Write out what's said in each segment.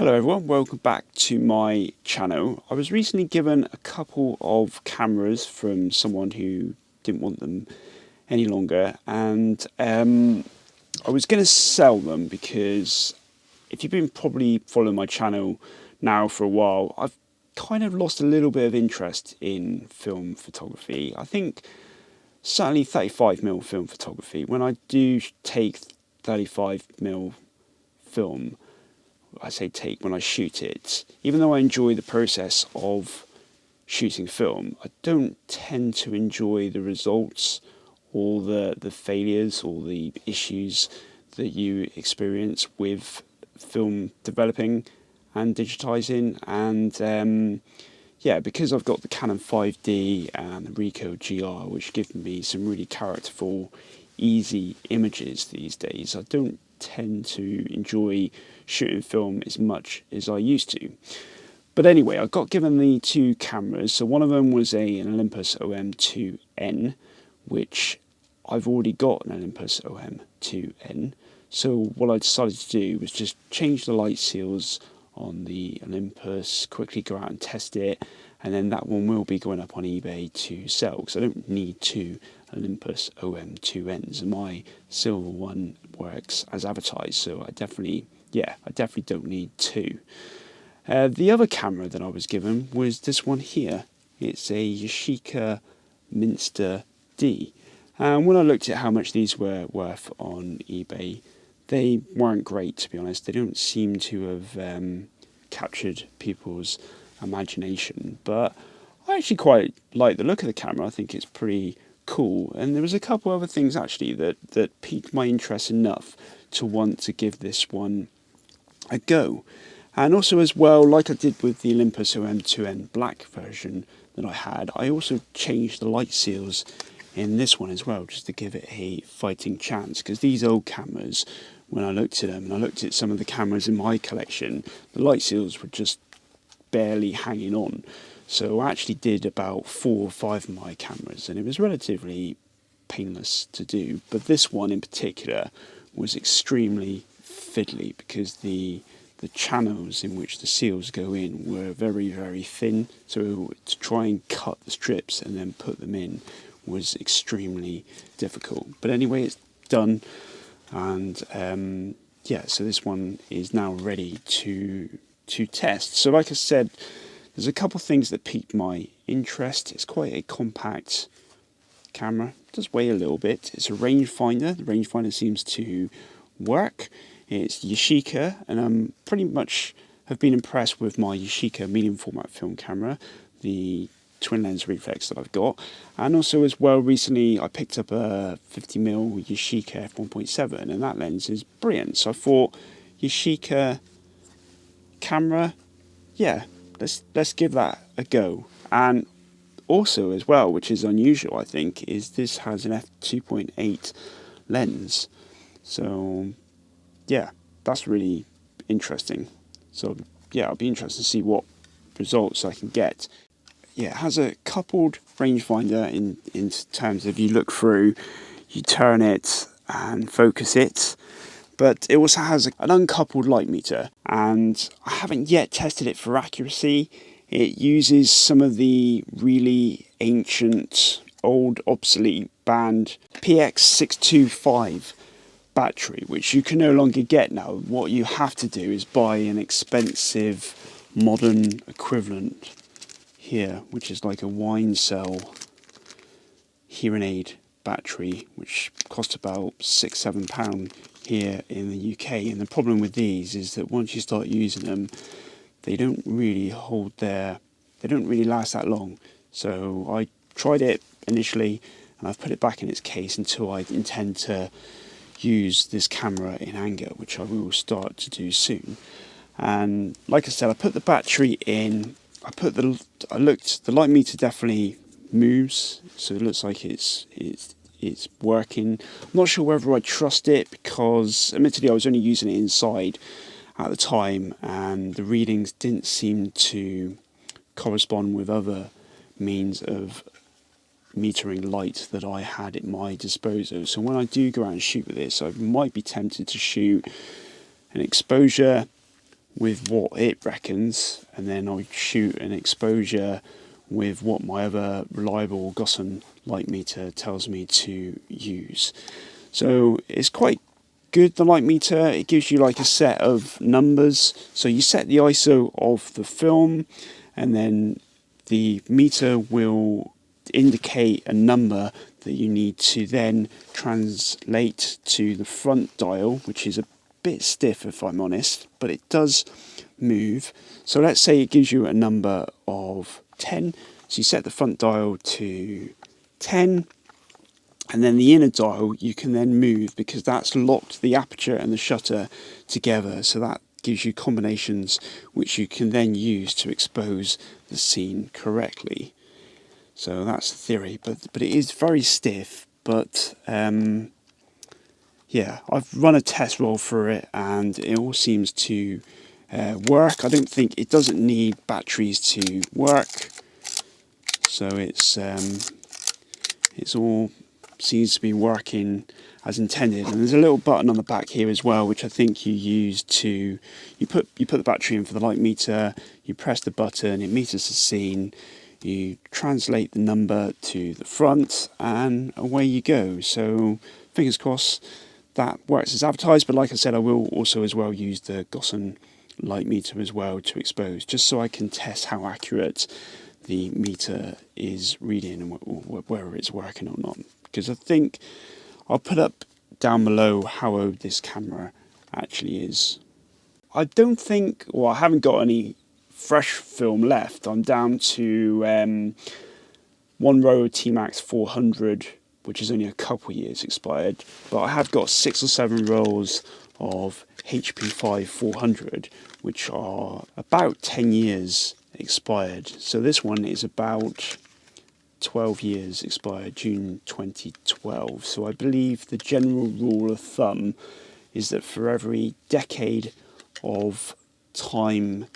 Hello everyone, welcome back to my channel. I was recently given a couple of cameras from someone who didn't want them any longer, and I was going to sell them because if you've been probably following my channel now for a while, I've kind of lost a little bit of interest in film photography. I think certainly 35mm film photography. When I do take 35mm film, I say take when I shoot it, even though I enjoy the process of shooting film, I don't tend to enjoy the results or the failures or the issues that you experience with film developing and digitizing. And yeah, because I've got the Canon 5D and the Ricoh GR, which give me some really characterful, easy images these days, I don't tend to enjoy shooting film as much as I used to. But anyway, I got given the two cameras. So one of them was an Olympus OM2N, which I've already got an Olympus OM2N. So what I decided to do was just change the light seals on the Olympus, quickly go out and test it, and then that one will be going up on eBay to sell, because I don't need two Olympus OM2Ns, and my silver one works as advertised, so I definitely don't need two. The other camera that I was given was this one here. It's a Yashica Minister D, and when I looked at how much these were worth on eBay, they weren't great, to be honest. They don't seem to have captured people's imagination, but I actually quite like the look of the camera. I think it's pretty cool, and there was a couple other things actually that piqued my interest enough to want to give this one a go. And also as well, like I did with the Olympus OM2N black version that I had, I also changed the light seals in this one as well, just to give it a fighting chance, because these old cameras, when I looked at them and I looked at some of the cameras in my collection, the light seals were just barely hanging on. So I actually did about 4 or 5 of my cameras, and it was relatively painless to do. But this one in particular was extremely fiddly, because the channels in which the seals go in were very, very thin. So to try and cut the strips and then put them in was extremely difficult. But anyway, it's done. And yeah, so this one is now ready to test. So like I said, there's a couple of things that piqued my interest. It's quite a compact camera. It does weigh a little bit. It's a rangefinder. The rangefinder seems to work. It's Yashica, and I'm pretty much have been impressed with my Yashica medium format film camera, the twin lens reflex that I've got. And also as well, recently I picked up a 50mm Yashica f1.7, and that lens is brilliant. So I thought, Yashica camera, yeah, let's give that a go. And also as well, which is unusual I think, is this has an f2.8 lens. So yeah, that's really interesting. So yeah, I'll be interested to see what results I can get. Yeah, it has a coupled rangefinder in terms of you look through, you turn it and focus it, but it also has an uncoupled light meter, and I haven't yet tested it for accuracy. It uses some of the really ancient, old, obsolete banned PX625 battery, which you can no longer get now. What you have to do is buy an expensive modern equivalent here, which is like a wine cell hearing aid battery, which costs about £6-7 here in the UK. And the problem with these is that once you start using them, they don't really last that long. So I tried it initially, and I've put it back in its case until I intend to use this camera in anger, which I will start to do soon. And like I said, I put the battery in. The light meter definitely moves, so it looks like it's working. I'm not sure whether I trust it, because admittedly I was only using it inside at the time, and the readings didn't seem to correspond with other means of metering light that I had at my disposal. So when I do go out and shoot with this, I might be tempted to shoot an exposure with what it reckons, and then I shoot an exposure with what my other reliable Gosson light meter tells me to use. So it's quite good, the light meter. It gives you like a set of numbers. So you set the ISO of the film, and then the meter will indicate a number that you need to then translate to the front dial, which is a bit stiff if I'm honest, but it does move. So let's say it gives you a number of 10. So you set the front dial to 10, and then the inner dial you can then move because that's locked the aperture and the shutter together. So that gives you combinations which you can then use to expose the scene correctly. So that's the theory, but it is very stiff. But yeah, I've run a test roll for it, and it all seems to work. I don't think it doesn't need batteries to work, so it's all seems to be working as intended. And there's a little button on the back here as well, which I think you use to you put the battery in for the light meter. You press the button, it meters the scene. You translate the number to the front, and away you go. So fingers crossed that works as advertised. But like I said, I will also as well use the Gosson light meter as well to expose, just so I can test how accurate the meter is reading and whether it's working or not. Because I think I'll put up down below how old this camera actually is. I don't think, well, I haven't got any fresh film left. I'm down to one row of T-Max 400, which is only a couple years expired, but I have got 6 or 7 rolls of HP5 400, which are about 10 years expired. So this one is about 12 years expired, June 2012. So I believe the general rule of thumb is that for every decade of time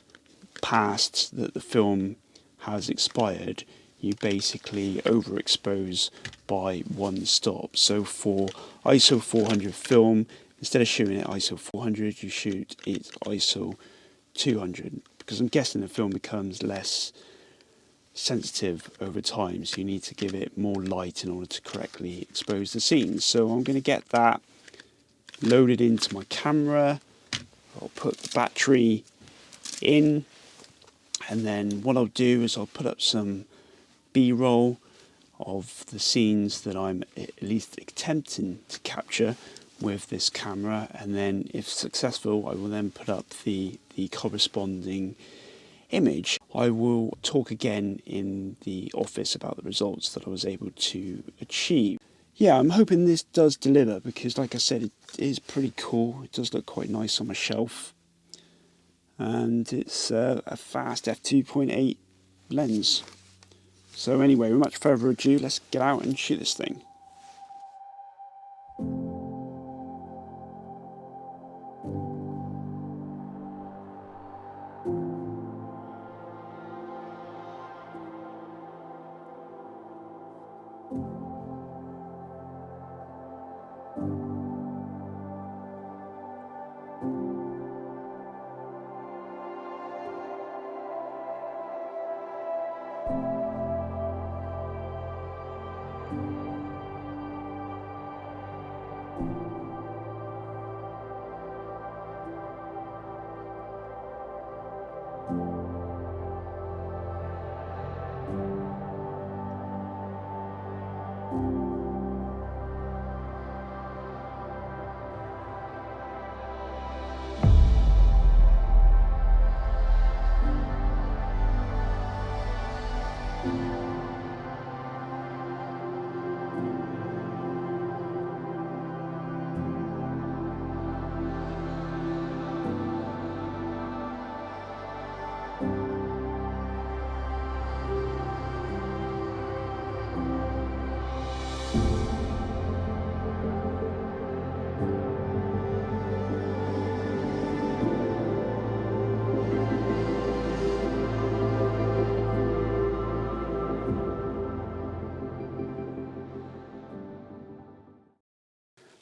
past that the film has expired, you basically overexpose by one stop. So for ISO 400 film, instead of shooting it ISO 400, you shoot it ISO 200, because I'm guessing the film becomes less sensitive over time, so you need to give it more light in order to correctly expose the scenes. So I'm going to get that loaded into my camera. I'll put the battery in, and then what I'll do is I'll put up some B-roll of the scenes that I'm at least attempting to capture with this camera, and then if successful I will then put up the corresponding image. I will talk again in the office about the results that I was able to achieve. Yeah, I'm hoping this does deliver, because like I said, it is pretty cool. It does look quite nice on my shelf, and it's a fast f2.8 lens. So anyway, without much further ado, let's get out and shoot this thing.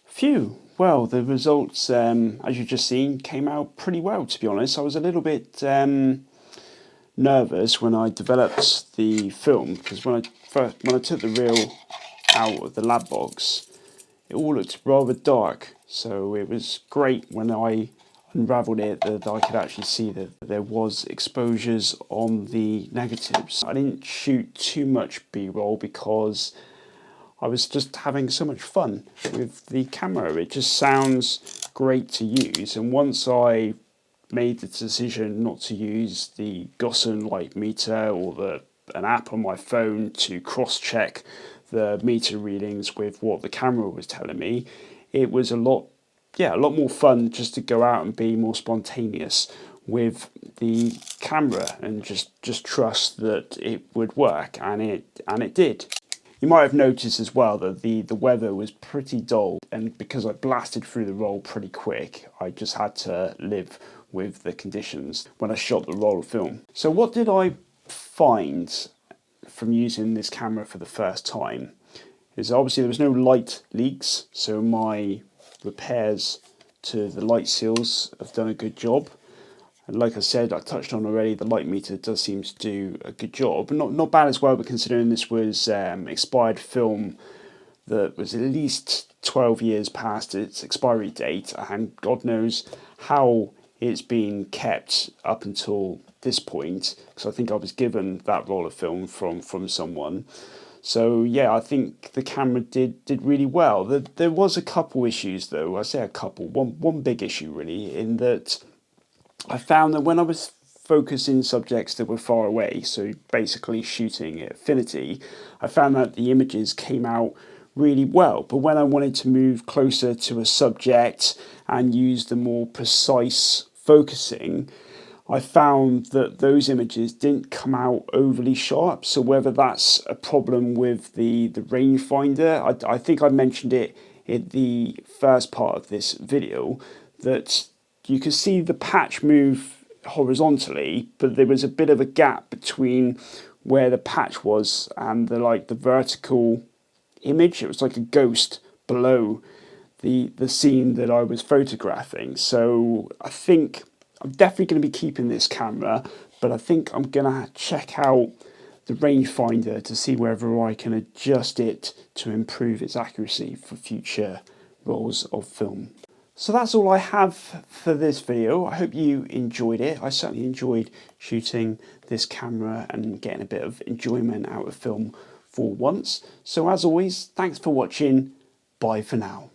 Phew, Well, the results, as you've just seen, came out pretty well, to be honest. I was a little bit nervous when I developed the film, because when I took the reel out of the lab box, it all looked rather dark. So it was great when I unraveled it that I could actually see that there was exposures on the negatives. I didn't shoot too much B-roll because I was just having so much fun with the camera. It just sounds great to use, and once I made the decision not to use the Gossen light meter or an app on my phone to cross-check the meter readings with what the camera was telling me, it was a lot more fun just to go out and be more spontaneous with the camera and just trust that it would work, and it did. You might have noticed as well that the weather was pretty dull, and because I blasted through the roll pretty quick, I just had to live with the conditions when I shot the roll of film. So what did I find from using this camera for the first time? Is obviously there was no light leaks, so my repairs to the light seals have done a good job. And like I said, I touched on already, the light meter does seem to do a good job. Not bad as well, but considering this was expired film that was at least 12 years past its expiry date, and God knows how it's been kept up until this point, because I think I was given that roll of film from someone. So yeah, I think the camera did really well. There was a couple issues though. I say a couple. One big issue really, in that I found that when I was focusing subjects that were far away, so basically shooting at affinity, I found that the images came out really well. But when I wanted to move closer to a subject and use the more precise focusing, I found that those images didn't come out overly sharp. So whether that's a problem with the rangefinder, I think I mentioned it in the first part of this video, that you could see the patch move horizontally, but there was a bit of a gap between where the patch was and the vertical image. It was like a ghost below the scene that I was photographing. So I think I'm definitely going to be keeping this camera, but I think I'm going to check out the rangefinder to see whether I can adjust it to improve its accuracy for future rolls of film. So that's all I have for this video. I hope you enjoyed it. I certainly enjoyed shooting this camera and getting a bit of enjoyment out of film for once. So as always, thanks for watching. Bye for now.